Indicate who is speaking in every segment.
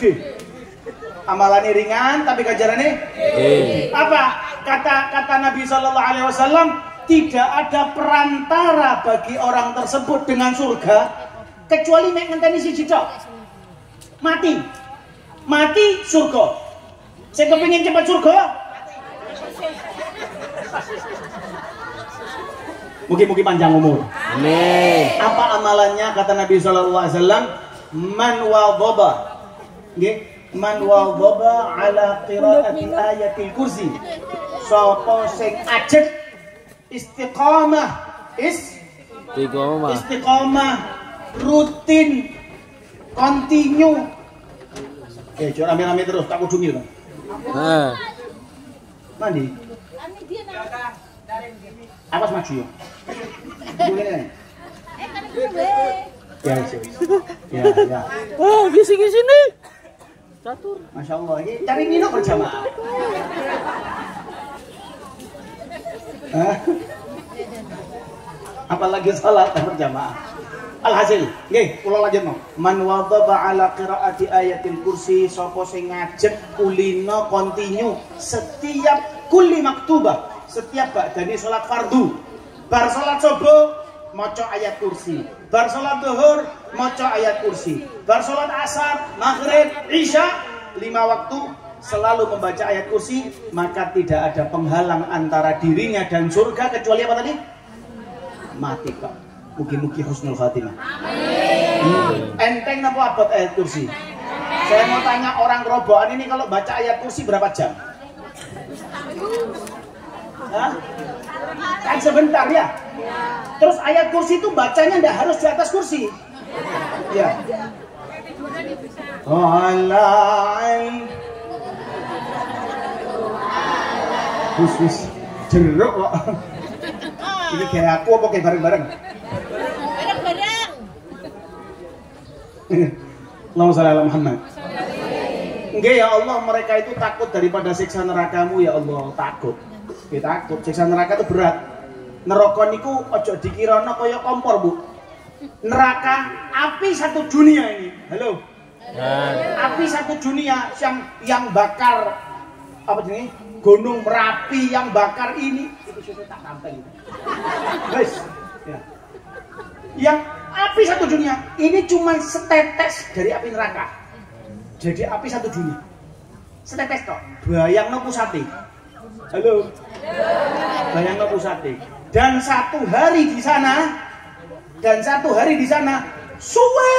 Speaker 1: gede. Amalannya ringan tapi ganjarannya apa? Kata Nabi Shallallahu Alaihi Wasallam, tidak ada perantara bagi orang tersebut dengan surga kecuali mek ngenteni siji tok. Mati surga. Saya kepingin cepat surga. Mugi-mugi panjang umur.
Speaker 2: Amin.
Speaker 1: Apa amalannya? Kata Nabi Shallallahu Alaihi Wasallam, man wadhaba, man wadhaba ala qiraati ayatil kursi. Sapa sing ajeg istiqamah, istiqamah rutin, continue. Jangan rame-rame terus, tak kudungi loh. Mandi. Awas maju ya. Ya.
Speaker 2: Oh, di sini. Catur.
Speaker 1: Masya Allah, ini cari minum berjamaah. Apalagi salat berjamaah. Alhasil, nggih, kula lanjut mau. Man wadhaba ala qiraati ayatil kursi, sapa sing ngajek kulino continue setiap kulli maktubah, setiap badane salat fardu. Bar salat subuh maca ayat kursi, bar salat zuhur maca ayat kursi, bar salat asar, maghrib, isya, 5 waktu selalu membaca ayat kursi, maka tidak ada penghalang antara dirinya dan surga kecuali apa tadi? Mati kok. Mugi-mugi husnul khatimah. Amin. Enteng napa abot ayat kursi? Saya mau tanya orang robokan ini kalau baca ayat kursi berapa jam? Hah? Kan sebentar ya? Terus ayat kursi itu bacanya ndak harus di atas kursi. Ya. Hus jeruk kok. Ini kayak aku apa kayak bareng-bareng?
Speaker 3: Bareng-bareng.
Speaker 1: Allahumma shalli ala Muhammad. Enggak ya Allah, mereka itu takut daripada siksa nerakamu ya Allah, takut. Kita takut, siksa neraka itu berat. Neraka niku ojo dikirana kaya kompor, Bu. Neraka api satu dunia ini. Halo. Api satu dunia yang bakar apa jenis? Gunung Merapi yang bakar ini. Itu sudah tak tampil. Guys, ya. Yang api satu dunia ini cuma setetes dari api neraka. Jadi api satu dunia. Setetes toh. Bayangno pusate. Halo. Bayangno pusate. Dan satu hari di sana suwe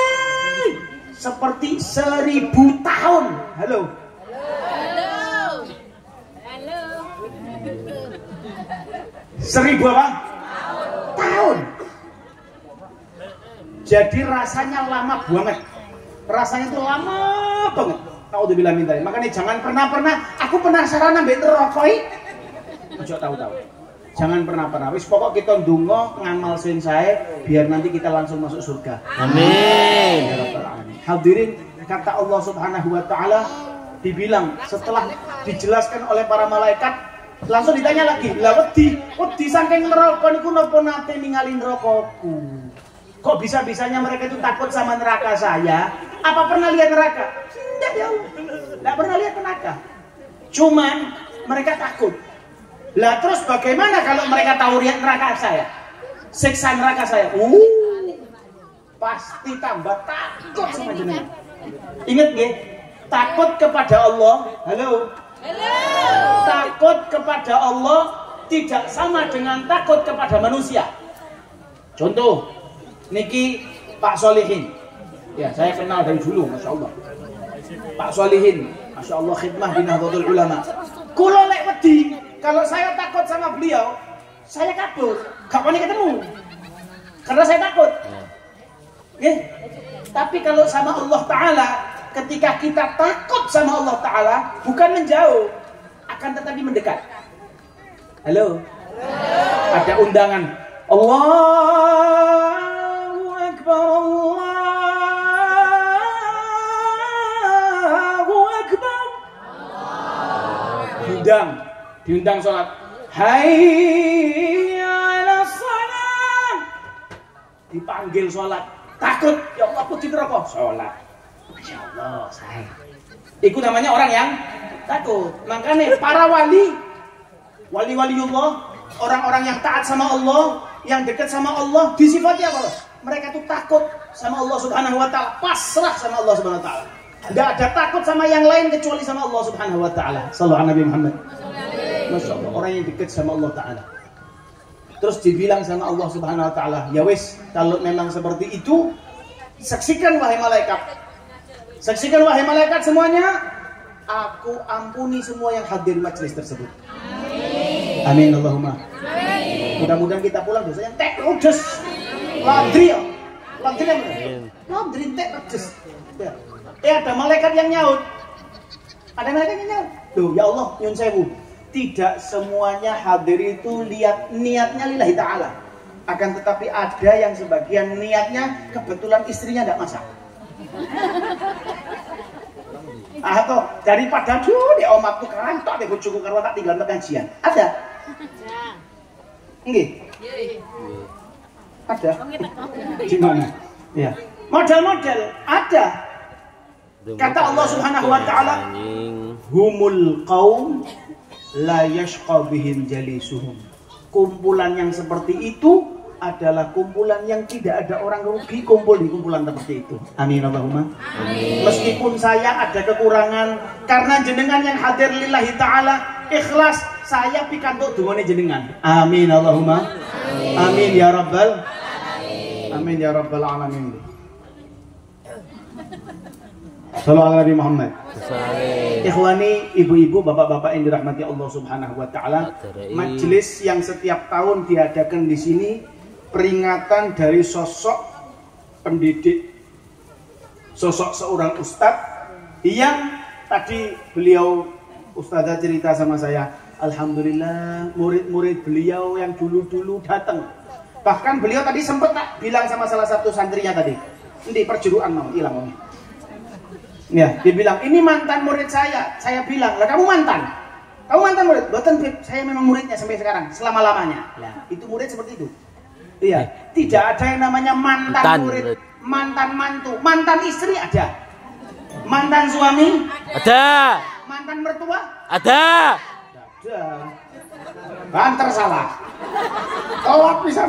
Speaker 1: seperti 1000 tahun. Halo. 1000 apa? Tahun. Jadi rasanya lama banget. Rasanya itu lama banget. Naudzubillah min dzalik. Makanya jangan pernah aku penasaran ambek neraka iki. Ojo tahu-tahu. Jangan pernah. Wis pokok kita ndonga ngamal sen sae biar nanti kita langsung masuk surga.
Speaker 2: Amin.
Speaker 1: Ya rabbal alamin. Hadirin, kata Allah Subhanahu wa taala dibilang setelah dijelaskan oleh para malaikat, langsung ditanya lagi, lah wedi saking neraka niku napa nate ningali nerakaku? Kok bisa-bisanya mereka itu takut sama neraka saya? Apa pernah lihat neraka? Tidak ya Allah. Tidak pernah lihat neraka. Cuman mereka takut. Lah terus bagaimana kalau mereka tahu lihat neraka saya? Siksa neraka saya. Pasti tambah takut sama jenengan. Ingat nggih? Takut kepada Allah. Halo. Takut kepada Allah tidak sama dengan takut kepada manusia. Contoh, niki Pak Solihin. Ya, saya kenal dari dulu, Masya Allah. Pak Solihin, Masya Allah, khidmah di Nahdlatul Ulama. Kulo lek wedi, kalau saya takut sama beliau, saya kabur, gak pernah ketemu. Karena saya takut. Tapi kalau sama Allah Ta'ala, ketika kita takut sama Allah Ta'ala, bukan menjauh, akan tetapi mendekat. Halo? Ada undangan. Allahu Akbar, Allahu Akbar. Diundang sholat. Hayya 'alas shalah. Dipanggil sholat. Takut, ya Allah aku di neraka. Sholat. Masya Allah, saya. Itu namanya orang yang takut. Makanya para wali-waliullah, orang-orang yang taat sama Allah, yang dekat sama Allah, disifati apa? Mereka itu takut sama Allah Subhanahu wa taala, pasrah sama Allah Subhanahu wa taala. Tidak ada takut sama yang lain kecuali sama Allah Subhanahu wa taala. Sallallahu alaihi Nabi Muhammad. Masya Allah, orang yang dekat sama Allah taala. Terus dibilang sama Allah Subhanahu wa taala, ya wis, kalau memang seperti itu, saksikan wahai malaikat. Saksikan wahai malaikat semuanya, aku ampuni semua yang hadir majelis tersebut. Amin Allahumma. Mudah-mudahan kita pulang dosanya tek udes. Ladri ya. Ladri ya. Ladri tek udes. Ada malaikat yang nyaut. Ada malaikat yang nyaut. Duh, ya Allah, nyun sewu. Tidak semuanya hadir itu lihat niatnya lillahi ta'ala. Akan tetapi ada yang sebagian niatnya kebetulan istrinya tidak masak. Atau daripada di omakku kantok di bojoku karo tak tinggal pengajian. Ada? Nggih. Ada. Di mana? Ya. Model-model ada. Kata Allah Subhanahu wa taala, humul qaum la yashqa bihim jalisuhum. Kumpulan yang seperti itu adalah kumpulan yang tidak ada orang rugi kumpul di kumpulan seperti itu. Amin Allahumma. Amin. Meskipun saya ada kekurangan karena jenengan yang hadir lillahi ta'ala ikhlas, saya pikantuk dungane jenengan. Amin Allahumma. Amin, amin ya rabbal amin ya rabbal alamin. Sallallahu alaihi Muhammad. Ikhwani, ibu-ibu, bapak-bapak yang dirahmati Allah Subhanahu wa taala, majelis yang setiap tahun diadakan di sini peringatan dari sosok pendidik, sosok seorang ustadz yang tadi beliau ustadzah cerita sama saya, alhamdulillah murid-murid beliau yang dulu-dulu datang. Bahkan beliau tadi sempat tak bilang sama salah satu santrinya tadi, ini perjuruan mau hilang. Ya, dia bilang, ini mantan murid saya. Saya bilang, lah kamu mantan? Kamu mantan murid? Betul, saya memang muridnya sampai sekarang, selama-lamanya. Nah, itu murid seperti itu. Iya, tidak ada yang namanya mantan murid, mantan mantu, mantan istri ada. Mantan suami? Ada. Mantan mertua? Ada. Ada. Banter salah. Tolak bisa.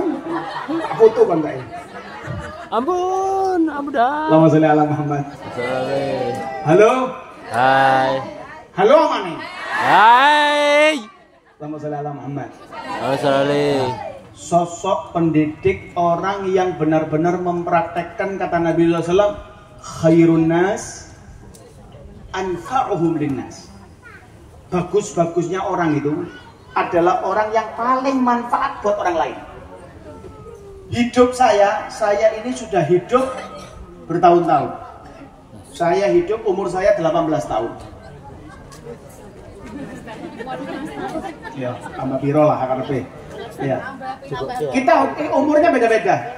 Speaker 1: Foto bantai. Ampun, ampun dah. Allahumma sholli ala Muhammad. Halo. Hai. Halo mana? Hai. Allahumma sholli ala Muhammad. Allahumma sholli. Sosok pendidik orang yang benar-benar mempraktekkan kata Nabi sallallahu alaihi wasallam, khairun nas anfa'uhum linnas. Bagus-bagusnya orang itu adalah orang yang paling manfaat buat orang lain. Hidup saya ini sudah hidup bertahun-tahun. Saya hidup, umur saya 18 tahun. Ya, sama piro lah HKP. Ya. Kita umurnya beda-beda.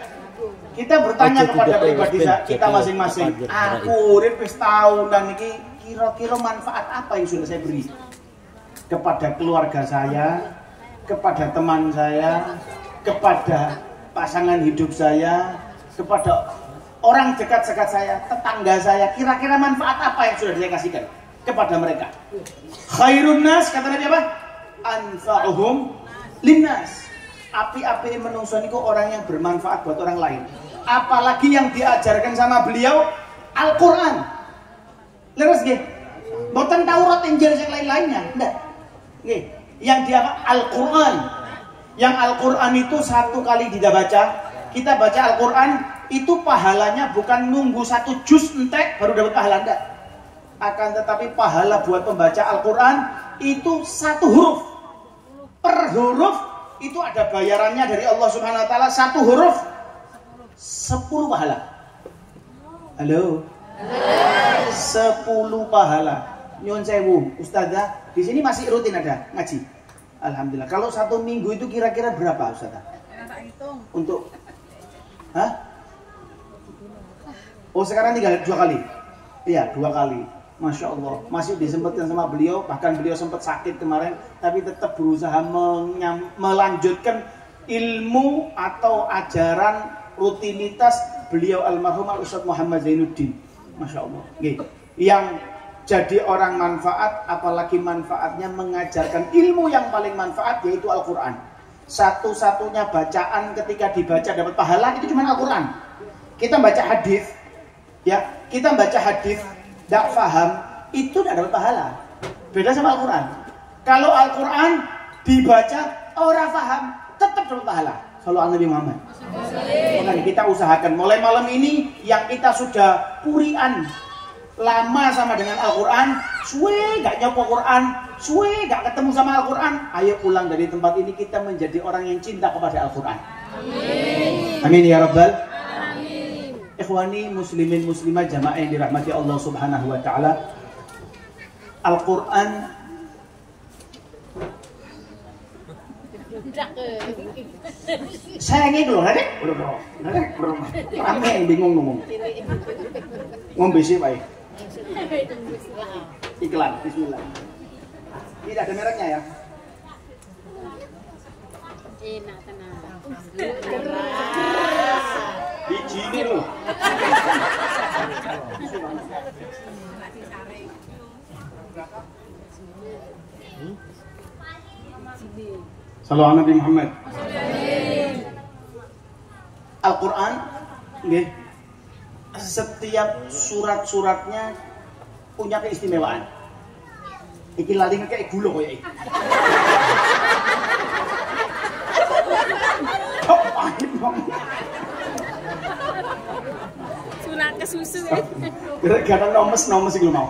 Speaker 1: Kita bertanya kepada pribadi kita masing-masing. Aku urip wis tahun dan ini kira-kira manfaat apa yang sudah saya beri kepada keluarga saya, kepada teman saya, kepada pasangan hidup saya, kepada orang dekat-dekat saya, tetangga saya, kira-kira manfaat apa yang sudah saya kasihkan kepada mereka. Khairun nas, kata Nabi apa? Anfa'uhum linnas. Api-api menungso niku orang yang bermanfaat buat orang lain. Apalagi yang diajarkan sama beliau Al-Quran. Leres nggih? Mboten Taurat, Injil yang lain-lainnya, ndak. Nggih, yang dia Al-Quran. Yang Al-Quran itu satu kali kita baca Al-Quran itu pahalanya bukan nunggu satu juz entek baru dapat pahala, enggak. Akan tetapi pahala buat pembaca Al-Quran itu satu huruf. Per huruf itu ada bayarannya dari Allah Subhanahu wa taala, satu huruf 10 pahala. Halo. 10 pahala. Nyun sewu, Ustazah, di sini masih rutin ada ngaji? Alhamdulillah. Kalau 1 minggu itu kira-kira berapa, Ustazah? Untuk Oh, sekarang tinggal 2 kali. Iya, 2 kali. Masya Allah. Masih disempatkan sama beliau. Bahkan beliau sempat sakit kemarin, tapi tetap berusaha melanjutkan ilmu atau ajaran rutinitas beliau almarhum Al-Ustadz Muhammad Zainuddin. Masya Allah. Nggih. Yang jadi orang manfaat, apalagi manfaatnya mengajarkan ilmu yang paling manfaat, yaitu Al-Quran. Satu-satunya bacaan ketika dibaca dapat pahala itu cuma Al-Quran. Kita baca hadis, ya, kita baca hadis, tidak paham, itu tidak dapat pahala. Beda sama Al-Quran. Kalau Al-Quran dibaca, orang paham, tetap dapat pahala. Sallallahu Nabi Muhammad. Makanya kita usahakan mulai malam ini yang kita sudah purian lama sama dengan Al-Quran, suwe gak nyopo Quran, suwe gak ketemu sama Al-Quran, ayo pulang dari tempat ini kita menjadi orang yang cinta kepada Al-Quran. Amin. Amin ya Rabbal. Amin. Ikhwani muslimin muslimah jamaah yang dirahmati Allah Subhanahu wa taala. Al-Quran saya ini belum ada, belum. Rame yang bingung ngomong. Ngombe sih baik. Iklan, bismillah. Tidak ada mereknya ya?
Speaker 3: Enak tenang.
Speaker 1: Biji ini loh. Sallallahu Nabi Muhammad. Al-Quran, nggih. Setiap surat-suratnya punya keistimewaan. Iki lali kayak gula koyo iki. Kok pahit banget.
Speaker 3: Surat ke susu.
Speaker 1: Gara-gara nomes iki lho mau.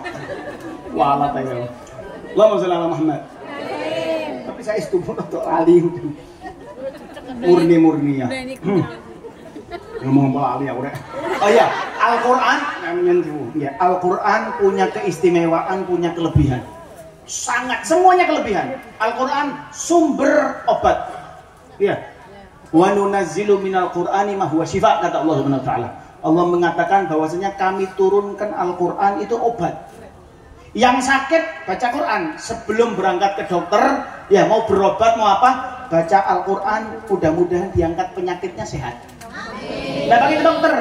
Speaker 1: Walah ta ya. Allahumma sholli ala Muhammad. Tapi saya setuju untuk lali. Murni ya. Ngomong lali ya udah. Oh ya, Al-Quran, ya, Al-Quran punya keistimewaan, punya kelebihan. Sangat, semuanya kelebihan. Al-Quran sumber obat. Ya. Wa nunazzilu minal Qur'ani ma huwa syifa, kata Allah Subhanahu wa taala. Allah mengatakan bahwasanya kami turunkan Al-Quran itu obat. Yang sakit baca Quran, sebelum berangkat ke dokter, ya mau berobat mau apa, baca Al-Quran, mudah-mudahan diangkat penyakitnya sehat. Nah, bagi dokter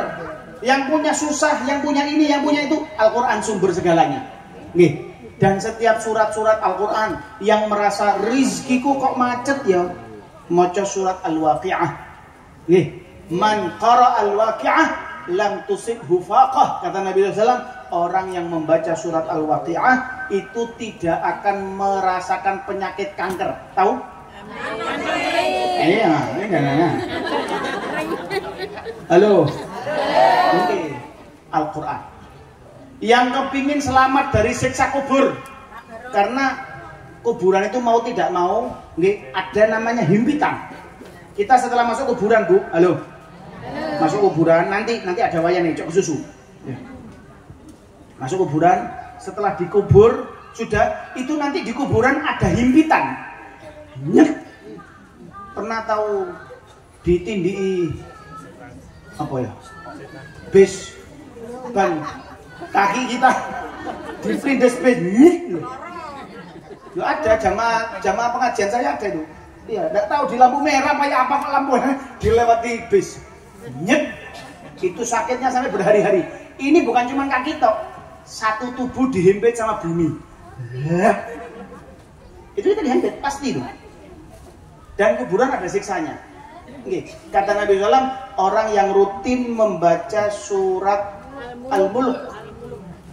Speaker 1: yang punya susah, yang punya ini, yang punya itu, Al-Quran sumber segalanya. Nih, dan setiap surat-surat Al-Quran yang merasa rizkiku kok macet ya, maca surat Al-Waqi'ah. Nih, man qara Al-Waqi'ah lam tusibhu faqah, kata Nabi SAW, orang yang membaca surat Al-Waqi'ah itu tidak akan merasakan penyakit kanker. Tahu? Iya, enggak. Halo. Oke. Al-Quran. Yang kepingin selamat dari siksa kubur, karena kuburan itu mau tidak mau, ada namanya himpitan. Kita setelah masuk kuburan, Bu, halo. Masuk kuburan, nanti ada wayang nih, cok susu. Ya. Masuk kuburan, setelah dikubur, sudah, itu nanti di kuburan ada himpitan. Nyet. Pernah tahu ditindih apa ya? Bis ban kaki kita dipindes bis. Loh, ada jamaah pengajian saya ada itu. Iya, enggak tahu di lampu merah kayak apa kok lampu dilewati bis. Nyet. Itu sakitnya sampai berhari-hari. Ini bukan cuma kaki tok. Satu tubuh dihimpit sama bumi. Itu kita dihimpit pasti itu. Dan kuburan ada siksanya. Kata Nabi SAW, orang yang rutin membaca surat Al-Mulk,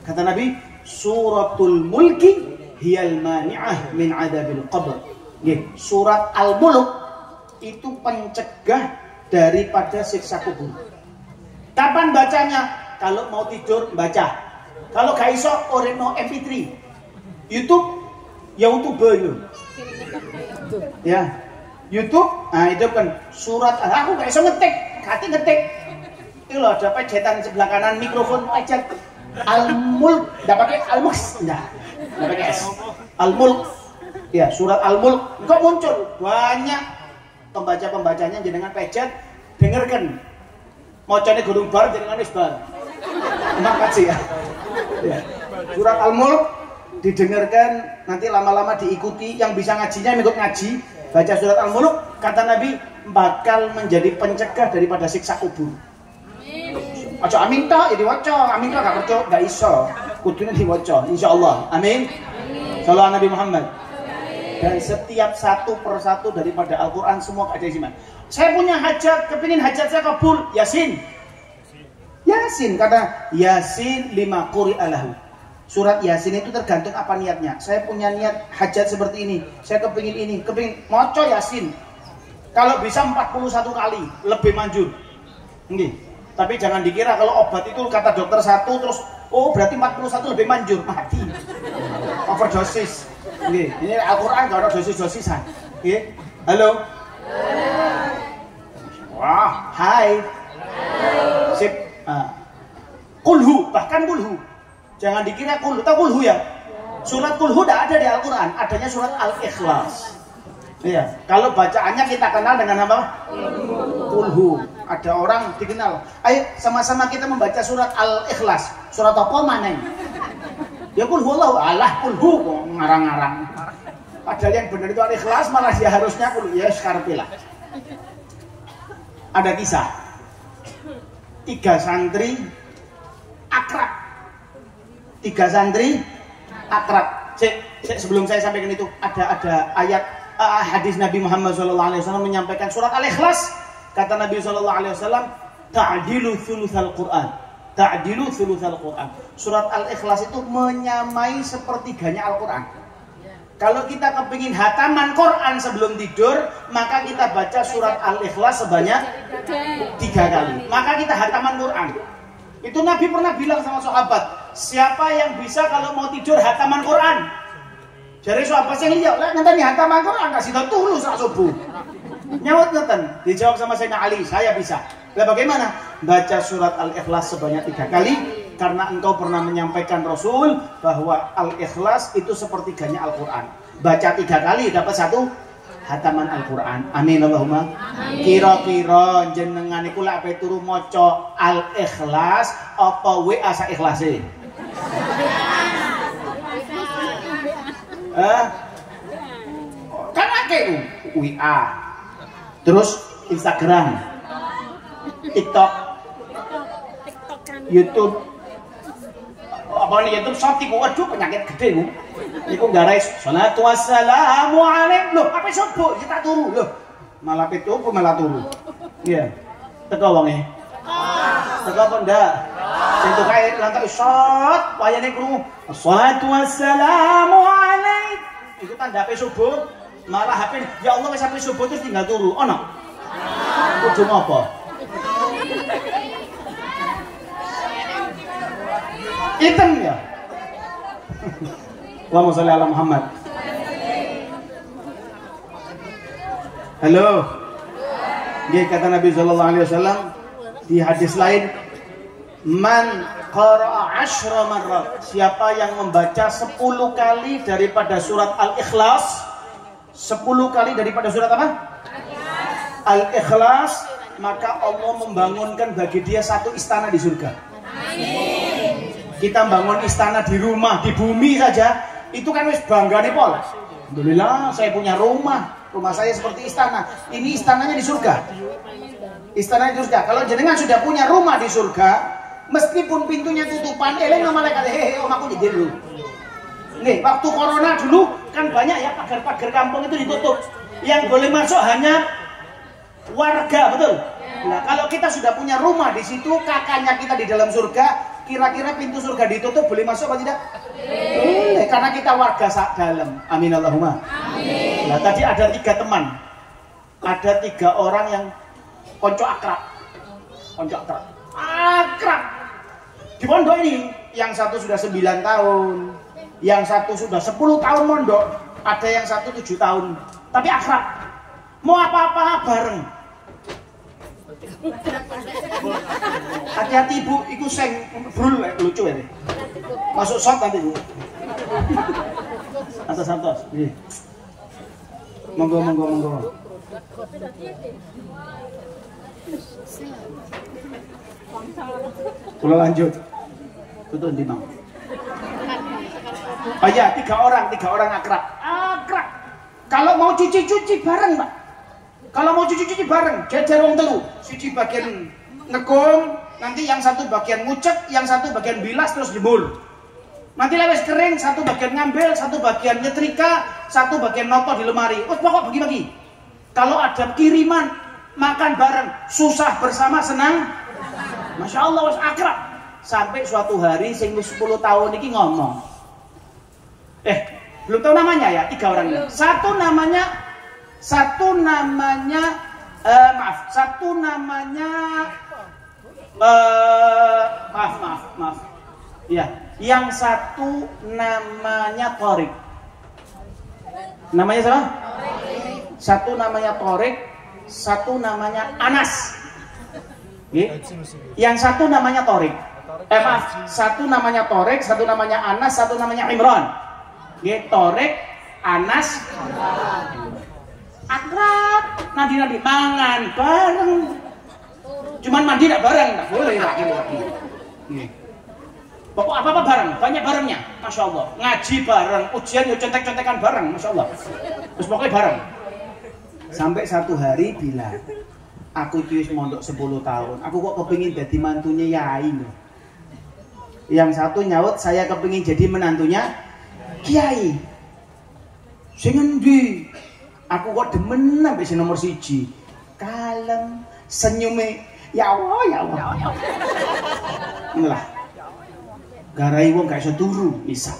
Speaker 1: kata Nabi, suratul mulki hiyal mani'ah min adabil qabr. Surat Al-Mulk itu pencegah daripada siksa kubur. Kapan bacanya? Kalau mau tidur baca. Kalau gak iso oreno MP3. YouTube ya. YouTube, nah itu kan surat, aku gak bisa ngetik, hati ngetik. Itu loh, ada pejetan sebelah kanan mikrofon pejet Al-Mulk, enggak pakai Al-Mulk, enggak pakai S. Al-Mulk, ya surat Al-Mulk, kok muncul banyak pembaca-pembacanya jenengan pejet, dengarkan. Mocone gunung bar jenengan wis bar. Makasih ya. Surat Al-Mulk didengarkan, nanti lama-lama diikuti, yang bisa ngajinya ikut ngaji. Baca surat Al-Mulk, kata Nabi, bakal menjadi pencegah daripada siksa kubur. Aja amin tok ya diwaca, amin tok gak percaya gak iso. Kudune diwaca insyaallah. Amin. Sallallahu Nabi Muhammad. Dan setiap satu persatu daripada Al-Qur'an semua ada isinya. Saya punya hajat, kepingin hajat saya kabul, Yasin. Yasin kata Yasin 5 quri'alahu. Surat Yasin itu tergantung apa niatnya. Saya punya niat hajat seperti ini. Saya kepingin maca Yasin. Kalau bisa 41 kali lebih manjur. Nggih. Tapi jangan dikira kalau obat itu kata dokter 1 terus oh berarti 41 lebih manjur, mati. Overdosis. Nggih, ini Al-Qur'an gak ada dosis-dosisan. Nggih. Halo. Wah, hai. Sip. Kulhu, bahkan kulhu. Jangan dikira kulhu, tahu kulhu ya? Surat kulhu tidak ada di Al-Qur'an, adanya surat Al-Ikhlas. Iya, kalau bacaannya kita kenal dengan apa? Kulhu. Ada orang dikenal. Ayo sama-sama kita membaca surat Al-Ikhlas. Surat apa mana? Ya kulhu Allah kulhu ngarang-ngarang. Padahal yang benar itu Al-Ikhlas, malah dia harusnya kulhu. Ya sekarpilah. Ada kisah. 3 santri akrab. 3 santri akrab. Sebelum saya sampaikan itu ada ayat hadis Nabi Muhammad SAW menyampaikan surat Al-Ikhlas. Kata Nabi SAW, ta'dilu thuluthal Qur'an. Ta'dilu thuluthal Qur'an. Surat Al-Ikhlas itu menyamai sepertiganya Al-Qur'an. Kalau kita kepingin hataman Quran sebelum tidur, maka kita baca surat Al-Ikhlas sebanyak 3 kali. Maka kita hataman Quran. Itu Nabi pernah bilang sama sahabat, siapa yang bisa kalau mau tidur hataman Quran? Jadi sahabat yang iya, nanti hataman Quran kasih tahu tulus sak subuh. Nyawat ngeten, dijawab sama Sayyidina Ali, saya bisa. Lah bagaimana? Baca surat Al-Ikhlas sebanyak 3 kali, karena engkau pernah menyampaikan Rasul bahwa Al-Ikhlas itu sepertiganya Al-Quran. Baca 3 kali dapat 1 hataman Al-Quran. Amin Allahumma. Kira-kira jenengan iku lek ape turu maca Al-Ikhlas apa WA sak ikhlase? Kan akeh WA. Terus Instagram, TikTok, YouTube. Apa nih YouTube shot iku waduh penyakit gede ku. Iku garais salatu wassalamu alaikum. Loh, apa subuh kita turu loh. Malah pitu malah turu. Iya. Teko wonge. Teko apa ndak? Sing tukae lantak shot wayane krungu. Salatu wassalamu alaikum. Iku tanda ape subuh. Malah HP, ya Allah sampai subuh terus tinggal turu. Ono. Kudu apa? Hitam ya. Allahumma sholli ala Muhammad. Halo. Dia kata Nabi sallallahu alaihi wasallam di hadis lain, man qara'a 10 marrat, siapa yang membaca 10 kali daripada surat Al-Ikhlas, 10 kali daripada surat apa? Al-Ikhlas, maka Allah membangunkan bagi dia 1 istana di surga. Amin. Kita bangun istana di rumah, di bumi saja, itu kan wis bangga nih Pol. Alhamdulillah saya punya rumah saya seperti istana. Ini istananya di surga. Istananya di surga. Kalau jenengan sudah punya rumah di surga, meskipun pintunya tutupan, eleng sama malaikat, hehe, aku di dulu. Nih, waktu corona dulu kan banyak ya pagar-pagar kampung itu ditutup. Yang boleh masuk hanya warga, betul? Nah, kalau kita sudah punya rumah di situ, kakaknya kita di dalam surga, kira-kira pintu surga ditutup boleh masuk atau tidak? Boleh, karena kita warga dalam. Amin Allahumma. Amin. Nah, tadi ada 3 teman. Ada 3 orang yang konco akrab. Konco akrab. Akrab. Di pondok ini, yang satu sudah 9 tahun. Yang satu sudah 10 tahun mondok, ada yang satu 7 tahun, tapi akrab. Mau apa-apa bareng. Hati-hati ibu, iku seng brul lucu ya. Masuk shot nanti bu. Atas. Monggo. Kalau lanjut, tutup di bang. Oh ya, 3 orang akrab. Kalau mau cuci bareng, Pak. Kalau mau cuci bareng, jajar wong telu. Siji bagian nekung, nanti yang satu bagian ngucek, yang satu bagian bilas terus jemur. Nanti lewes kering, satu bagian ngambil, satu bagian nyetrika, satu bagian noto di lemari. Terus pokok bagi-bagi. Kalau ada kiriman, makan bareng, susah bersama, senang. Masya Allah, was akrab. Sampai suatu hari, sing 10 tahun ini ngomong. Belum tahu namanya ya, 3 orang ini. Satu namanya maaf. Ya, yang satu namanya Torik. Namanya siapa? Satu namanya Torik, satu namanya Anas. Yang satu namanya Torik. Satu namanya Torik, satu namanya Anas, satu namanya Imran. Torik, Anas, akrab, nanti mangan bareng. Cuman mandi tidak bareng, tidak boleh laki-laki. Pokok apa bareng, banyak barengnya, masya Allah. Ngaji bareng, ujian yo contek-contekan bareng, masya Allah. Terus pokoknya bareng. Sampai satu hari bilang, aku wis mondok 10 tahun, aku kok kepingin jadi mantunya Yai. Yang satu nyaut, saya kepingin jadi menantunya Kiai. Sing endi? Aku kok demen sampai si nomor 1. Kalem, senyume, ya Allah. Ngelah. Garai wong gak iso turu, bisa.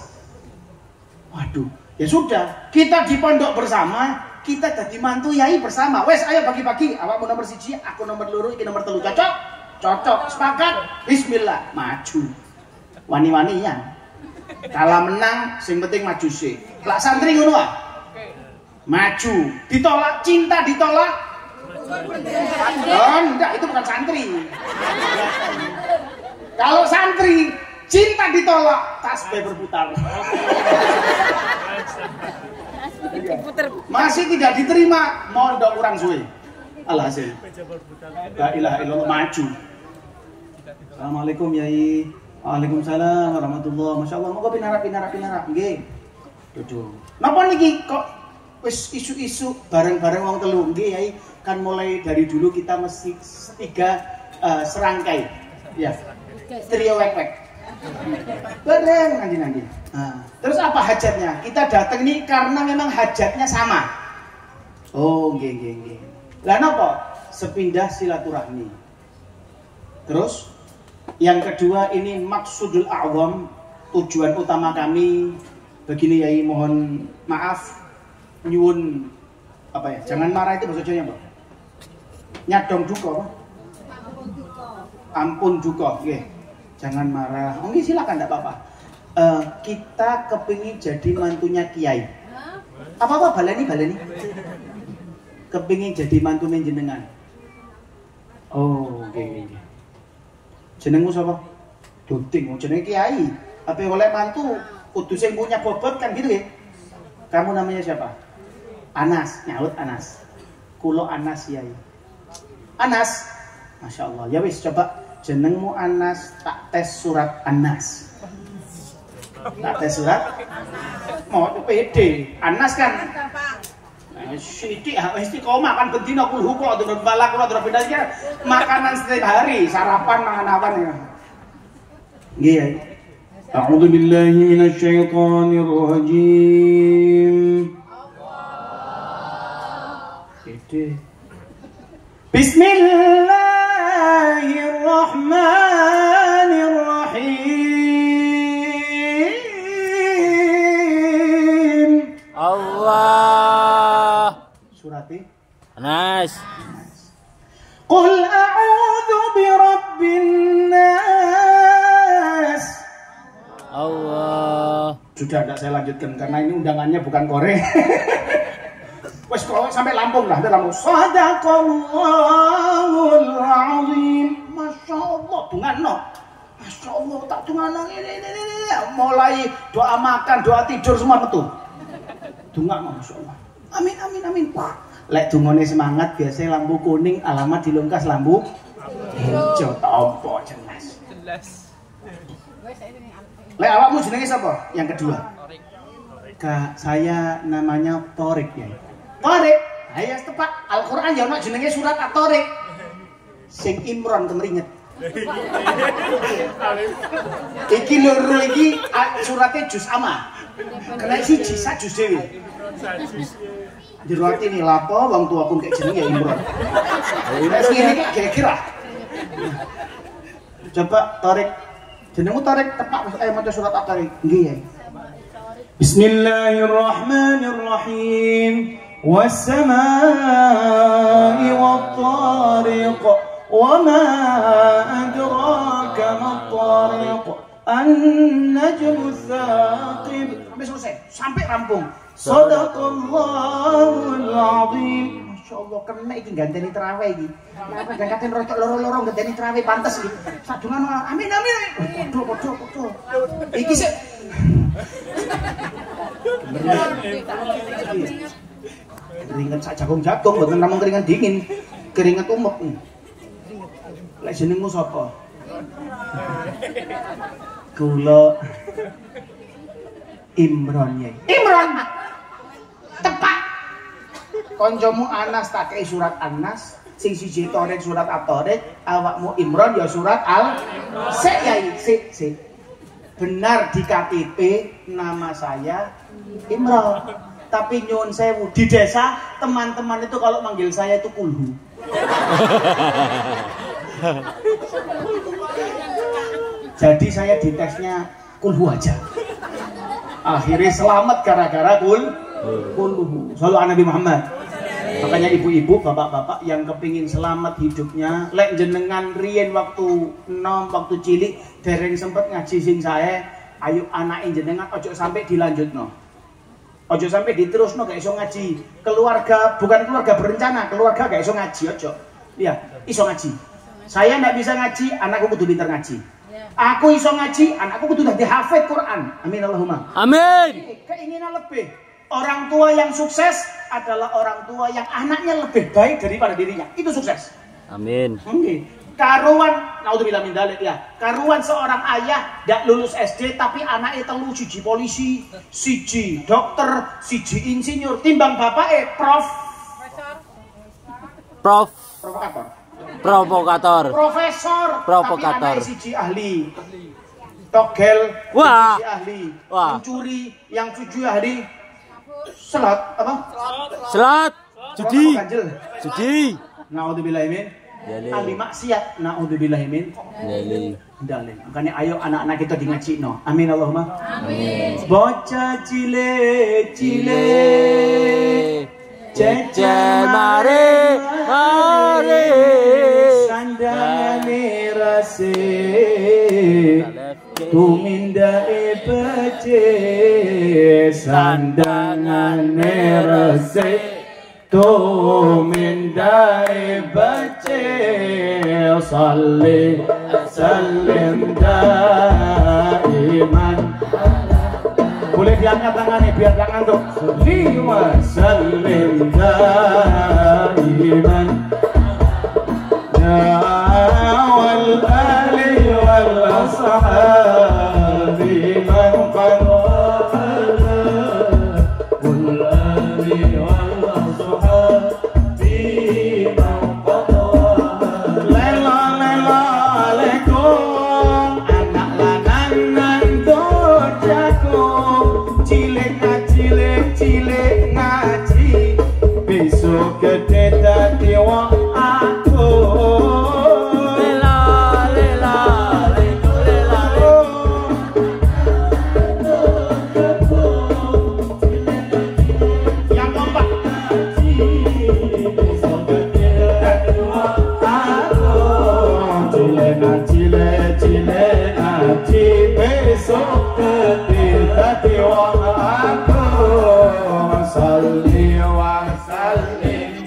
Speaker 1: Waduh, ya sudah, kita di pondok bersama, kita jadi mantu Yai bersama. Wes, ayo bagi-bagi. Awakmu nomor 1, aku nomor 2, iki nomor 3. Cocok? Cocok. Sepakat? Bismillah, maju. Wani-wanian. Kalah menang, sing penting maju sih. Lak santri ngono ah. Maju, ditolak, cinta ditolak. Oh, enggak, itu bukan santri. Kalau santri, cinta ditolak, tasbih berputar. Masih tidak diterima, mondok kurang suwe. Alhasil. La ilaha illallah, maju. Assalamualaikum Yai. Waalaikumsalam warahmatullahi. Masya Allah, moga pinara. Nggih. Dudu. Napa niki kok wis isu-isu bareng-bareng wong telu? Nggih Yai, kan mulai dari dulu kita mesti 3 serangkai. Ya. Trio wek-wek. Bareng nanti. Terus apa hajatnya? Kita datang nih karena memang hajatnya sama. Oh, nggih. Lah napa? Sepindah silaturahmi. Terus yang kedua ini maksudul a'zam, tujuan utama kami. Begini Yai, mohon maaf, nyuwun apa ya? Jangan marah, itu bahasa Jawanya, Mbak. Nyadong duka apa? Ampun duka, nggih. Jangan marah. Oh, silakan, enggak apa-apa. Kita kepingin jadi mantunya Kiai. Apa baleni? Kepingin jadi mantunya jenengan. Oh, oke. Jenengmu sapa? Duding, jenenge Kiai. Apa oleh mantu kudu sing punya bobot kan gitu ya. Kamu namanya siapa? Anas, nyaut Anas. Kulo Anas Yai. Anas. Masya Allah. Ya wis, coba jenengmu Anas, tak tes surat Anas. Tak tes surat. Mau PD. Anas kan. Sithik istiqomah kan bendina kulhu kula durung balak kula durung bendanya makanan setiap hari, sarapan mangan awan ya. Nggih ya. A'udzu billahi minasyaitonir rajim. Bismillahirrahmanirrahim.
Speaker 2: Allah.
Speaker 1: Surati
Speaker 2: Anas.
Speaker 1: Qul a'udzu birabbin nas.
Speaker 2: Allah.
Speaker 1: Sudah tidak saya lanjutkan karena ini undangannya bukan Korea. Wes kok sampai Lampung lah, Lampung. Sadaqallahul azim. Masya Allah, dungano. Masya Allah, tak dungano ini. Mulai doa makan, doa tidur semua metu. Dungano, Masya Allah. Amin. Wah, lek dungane semangat biasanya lampu kuning, alamat dilungkas lampu hijau. Tompo jelas. Lek awakmu jenenge sapa? Yang kedua. Saya namanya Torik ya. Torik, ayo tepak. Al-Qur'an ya ono jenenge surat At-Torik. Sing Imron kemringet. Iki loro iki suratnya juz amma. Kena siji sak juz dhewe. Jero ati ni lapo wong tuaku kek jeneng ya Imron. Wis ngene iki kira-kira. Coba tarik. Jenengmu tarik tepak maca surat at-Tariq. Nggih ya. Bismillahirrahmanirrahim. Was-samaa'i wat-tariq. Wa ma adraka mat-tariq. An-najmu ats-tsaqib. Sampai selesai, sampai rampung. Shadaqallahul azim. Masyaallah kena iki ganteni tarawih iki. Napa gangkaten rotok loro-loro ganteni tarawih pantes iki. Sadungan amin amin. Podo. Iki sik. Keringet sak jagung-jagung mboten namung keringet dingin. Keringet umek. Lek jenengmu sapa? Kula Imron ya. Imron. Tepak. Koncomu Anas tak kei surat Anas, sing siji Tariq surat At-Tariq, awakmu Imron ya surat Al. Sik yai, sik. Benar di KTP nama saya Imron. Tapi nyuwun sewu di desa teman-teman itu kalau manggil saya itu Kulhu. Jadi saya ditesnya Kulhu aja. Akhirnya selamat gara-gara Kulhu. Sallu ala Nabi Muhammad. Makanya ibu-ibu, bapak-bapak yang kepingin selamat hidupnya, lek jenengan riyen waktu nom, waktu cilik dereng sempet ngaji sing saya, ayo anak jenengan ojo sampai dilanjutno. Ojo sampai diterusno gak iso ngaji. Keluarga, bukan keluarga berencana, keluarga gak iso ngaji ojo. Iya, iso ngaji. Saya ndak bisa ngaji, anakku kudu pintar ngaji. Aku iso ngaji, anakku kudu dadi hafid Quran. Amin Allahumma.
Speaker 2: Amin.
Speaker 1: Keinginan lebih. Orang tua yang sukses adalah orang tua yang anaknya lebih baik daripada dirinya. Itu sukses.
Speaker 2: Amin.
Speaker 1: Karuan, naudzubillah min dzalik ya. Karuan seorang ayah ndak lulus SD tapi anaknya telu siji polisi, siji dokter, siji insinyur, timbang bapake
Speaker 2: provokator.
Speaker 1: Profesor. Tapi siji ahli. Togel,
Speaker 2: wah.
Speaker 1: Siji ahli.
Speaker 2: Wah.
Speaker 1: Mencuri, yang tujuh ahli. Selat apa?
Speaker 2: Selat. Judi.
Speaker 1: Naudzubillah min. Ahli maksiat. Naudzubillah min. Dalil. Makanya ayo anak-anak kita di ngaji no. Amin Allahumma.
Speaker 2: Amin.
Speaker 1: Bocah cilik.
Speaker 2: Jejer mare
Speaker 1: sandangane resik tumindake becik sandangane resik tumindake becik salim daiman. Boleh diangkat tangannya biar gak ngantuk. Salim daiman ya wal ali wal ashabi man qad wal ali wal ashabi man qad lela alaikum anak lanang dojaku cilik ngaji besok gede dadi wong aku lela yang keempat besok gede dadi wong aku cilik ngaji besok gede dadi wong aku salli wa sallim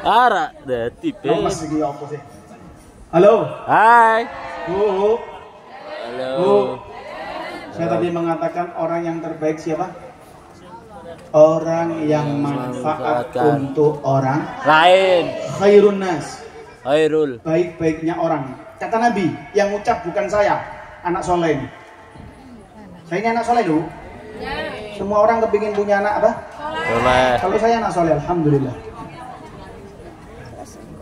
Speaker 2: Ara dadi
Speaker 1: Mas iki apa sih? Halo.
Speaker 2: Hai.
Speaker 1: Bu.
Speaker 2: Halo.
Speaker 1: Bu. Saya tadi mengatakan orang yang terbaik siapa? Orang yang manfaat untuk orang
Speaker 2: Lain.
Speaker 1: khairun nas.
Speaker 2: Khairul.
Speaker 1: Baik-baiknya orang. Kata Nabi, yang ucap bukan saya, anak soleh ini. Saya ini anak soleh dulu. Semua orang kepingin punya anak apa?
Speaker 2: Soleh.
Speaker 1: Kalau saya anak soleh, alhamdulillah.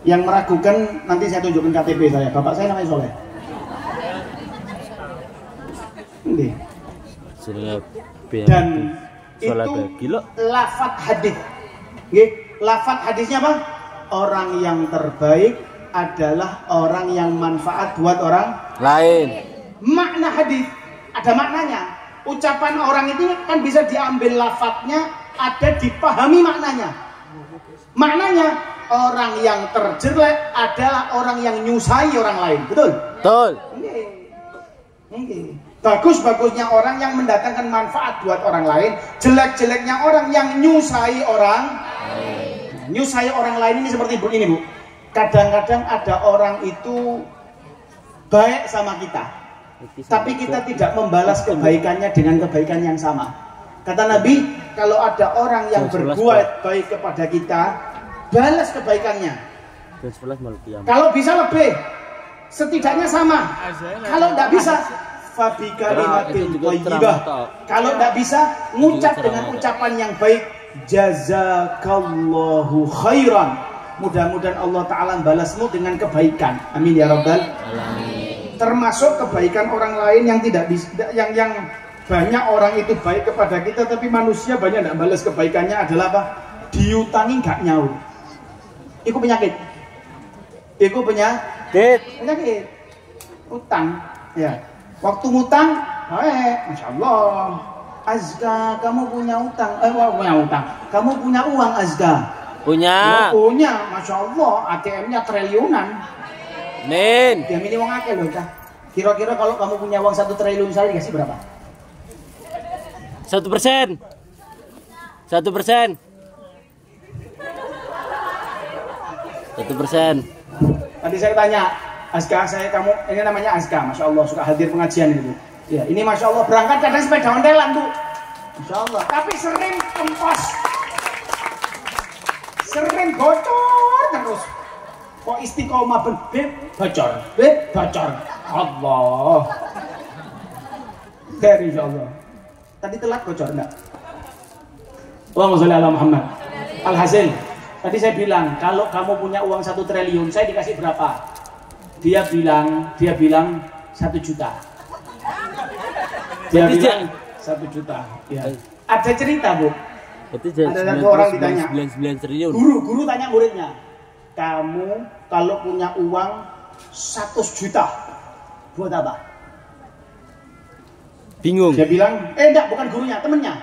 Speaker 1: Yang meragukan nanti saya tunjukkan KTP saya. Bapak saya namanya Soleh. Oke. Dan itu lafaz hadis. Nggih, lafaz hadisnya apa? Orang yang terbaik adalah orang yang manfaat buat orang
Speaker 2: lain.
Speaker 1: Makna hadis ada maknanya. Ucapan orang itu kan bisa diambil lafaznya, ada dipahami maknanya. Maknanya orang yang terjelek adalah orang yang nyusai orang lain. Betul?
Speaker 2: Betul.
Speaker 1: Bagus-bagusnya orang yang mendatangkan manfaat buat orang lain, jelek-jeleknya orang yang nyusai orang. Nyusai orang lain ini seperti ini, Bu. Kadang-kadang ada orang itu baik sama kita, tapi kita tidak membalas kebaikannya dengan kebaikan yang sama. Kata Nabi, kalau ada orang yang berbuat baik kepada kita, balas kebaikannya. Kalau bisa lebih, setidaknya sama. Kalau tidak bisa, fabi kalimatin thayyibah. Kalau tidak bisa, ngucap dengan ucapan yang baik. Jazakallahu khairan. Mudah-mudahan Allah Ta'ala balasmu dengan kebaikan. Amin ya Rabbal alamin. Termasuk kebaikan orang lain yang tidak bisa, yang banyak orang itu baik kepada kita, tapi manusia banyak tidak balas kebaikannya adalah apa? Diutangi nggak nyaur. Itu penyakit. Itu penyakit. Utang. Ya. Waktu ngutang, masya Allah. Azka, kamu punya utang. Punya utang. Kamu punya uang, Azka.
Speaker 2: Punya.
Speaker 1: Punya, masya Allah. ATM-nya triliunan.
Speaker 2: Min.
Speaker 1: Dia milih uang akeh loh, Kak. Kira-kira kalau kamu punya uang 1 triliun misalnya dikasih berapa?
Speaker 2: 1%. 1%. 1%.
Speaker 1: Tadi saya tanya, Azka, kamu ini namanya Azka, masya Allah suka hadir pengajian ini. Ya, ini masya Allah berangkat kadang sepeda ontelan tuh, masya Allah. Tapi sering kempos, sering bocor terus. Kok istiqomah bocor, bocor. Allah. Dari insya Allah. Tadi telat bocor enggak? Allahumma sholli ala Muhammad. Alhasil, tadi saya bilang kalau kamu punya uang 1 triliun, saya dikasih berapa? Dia bilang 1 juta. Dia bilang 1 juta. Ya. Ada cerita, Bu. Ada satu orang ditanya.
Speaker 2: 99 triliun.
Speaker 1: Guru tanya muridnya, kamu kalau punya uang 100 juta buat apa?
Speaker 2: Bingung.
Speaker 1: Dia bilang, enggak, bukan gurunya, temennya.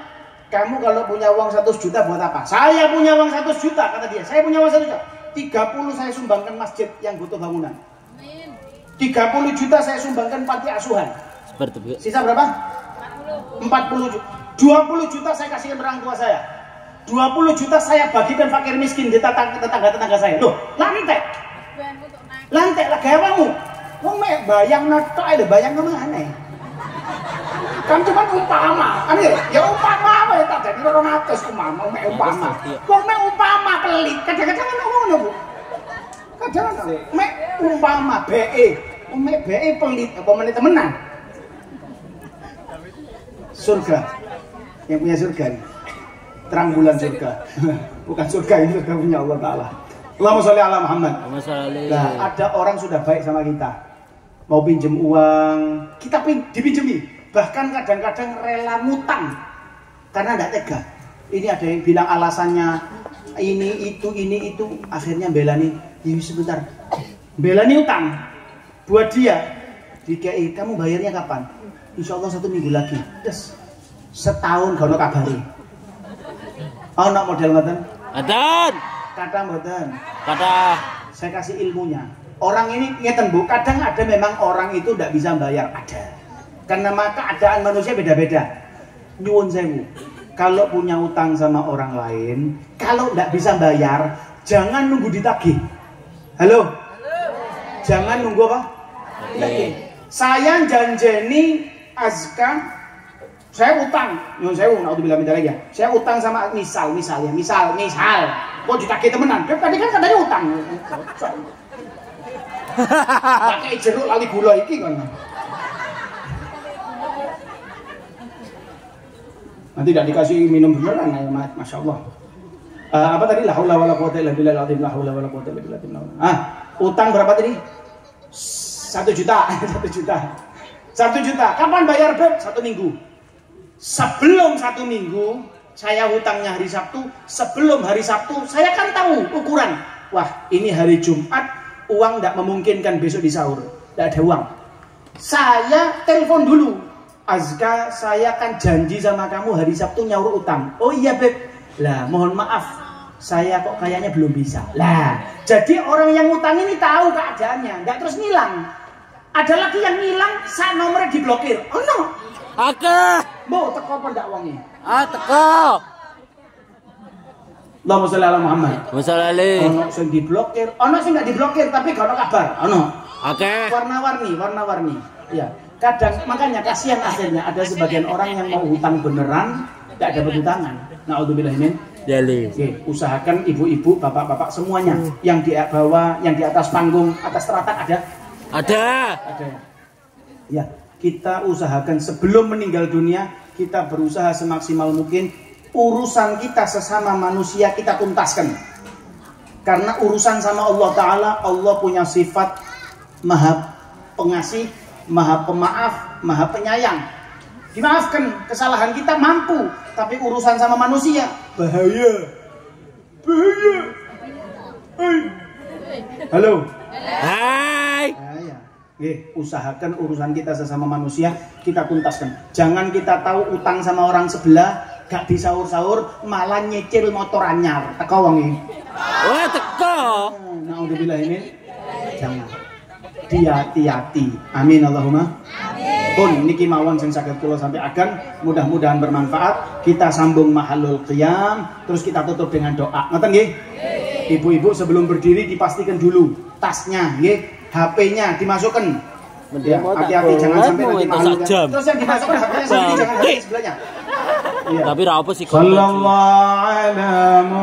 Speaker 1: Kamu kalau punya uang 100 juta buat apa? Saya punya uang 100 juta, kata dia. Saya punya uang 100 juta. 30 saya sumbangkan masjid yang butuh bangunan. 30 juta saya sumbangkan panti asuhan. Sisa berapa? 40 juta. 20 juta saya kasihkan orang tua saya. 20 juta saya bagikan fakir miskin di tetangga-tetangga saya. Loh, lantai lah gawamu. Wong mek bayang netok ae bayang kemana? Kan cuma umpama. Kan ya umpama wae tak dadi 200 umpama, mek umpama. Wong mek umpama pelit. Kadang-kadang ngono, Bu. Kadang-kadang mek umpama BE. Mek BE pelit apa meneh temenan. Surga. Yang punya surga nih. Terang bulan surga. Bukan surga ini, surga punya Allah Ta'ala. Allahumma sholli ala Muhammad. Nah, ada orang sudah baik sama kita, mau pinjem uang, kita dipinjemi. Bahkan kadang-kadang rela ngutang karena tidak tega. Ini ada yang bilang alasannya ini itu, akhirnya belani. Ya sebentar, belani utang buat dia. DKI, kamu bayarnya kapan? Insya Allah 1 minggu lagi. Yes. Setahun gak ada kabari. Ono model ngoten?
Speaker 2: Adan.
Speaker 1: Kata mboten.
Speaker 2: Kata.
Speaker 1: Saya kasih ilmunya. Orang ini ngeten, Bu, kadang ada memang orang itu tidak bisa bayar, ada. Karena keadaan manusia beda-beda. Nyuwun sewu. Kalau punya utang sama orang lain, kalau tidak bisa bayar, Jangan nunggu ditagih. Halo? Jangan nunggu apa? Ditagih. Saya janjeni Azka, saya utang, nyuwun sewu, naudzubillah min dzalik ya. Saya utang sama misal. Kok ditagih temenan? Tadi kan katanya utang. Pakai jeruk lali gula iki kan. Nanti tidak dikasih minum beneran, masya Allah. Apa tadi? La haula wala quwwata illa billahil azim. La haula wala quwwata illa billah. Utang berapa tadi? 1 juta. 1 juta. 1 juta. Kapan bayar, Beb? 1 minggu. Sebelum 1 minggu saya hutangnya hari Sabtu. Sebelum hari Sabtu saya kan tahu ukuran. Wah, ini hari Jumat, uang tidak memungkinkan besok di sahur. Tidak ada uang. Saya telepon dulu. Azka, saya kan janji sama kamu hari Sabtu nyaur utang. Oh iya, Beb. Lah, mohon maaf, saya kok kayaknya belum bisa. Lah, jadi orang yang utang ini tahu keadaannya, nggak terus ngilang. Ada lagi yang ngilang, saat nomornya diblokir. Oh no.
Speaker 2: Akeh.
Speaker 1: Mau teko apa ndak wonge?
Speaker 2: Teko.
Speaker 1: Allahumma sholli ala Muhammad.
Speaker 2: Masalale.
Speaker 1: Ono sing diblokir, ono sing nggak diblokir tapi gak ono kabar. Ono.
Speaker 2: Akeh.
Speaker 1: Warna-warni. Ya. Kadang makanya kasihan akhirnya ada sebagian orang yang mau hutang beneran tidak dapat hutangan. Naudzubillah min dzalik. Oke, usahakan ibu-ibu, bapak-bapak semuanya yang di bawah, yang di atas panggung, atas teratak ada? Ada. Ya, kita usahakan sebelum meninggal dunia kita berusaha semaksimal mungkin urusan kita sesama manusia kita tuntaskan. Karena urusan sama Allah Ta'ala, Allah punya sifat maha pengasih, maha pemaaf, maha penyayang. Dimaafkan kesalahan kita mampu, tapi urusan sama manusia bahaya. Hai. Halo.
Speaker 2: Hai.
Speaker 1: Usahakan urusan kita sesama manusia kita tuntaskan. Jangan kita tahu utang sama orang sebelah, gak disaur-saur, malah nyicil motor anyar. Teko wonge.
Speaker 2: Wah, teko.
Speaker 1: Naudzubillah ini. Jangan. Hati-hati. Amin Allahumma. Pun niki mawon sing saged kula sampai akan, mudah-mudahan bermanfaat. Kita sambung mahalul qiyam, terus kita tutup dengan doa. Ngoten nggih? Ibu-ibu sebelum berdiri dipastikan dulu tasnya nggih. HP-nya dimasukkan. Ya, hati-hati jangan sampai nanti malu. Terus yang dimasukkan HP-nya sendiri jangan HP sebelahnya.
Speaker 2: Tapi ra apa sih?
Speaker 1: Sallallahu alaihi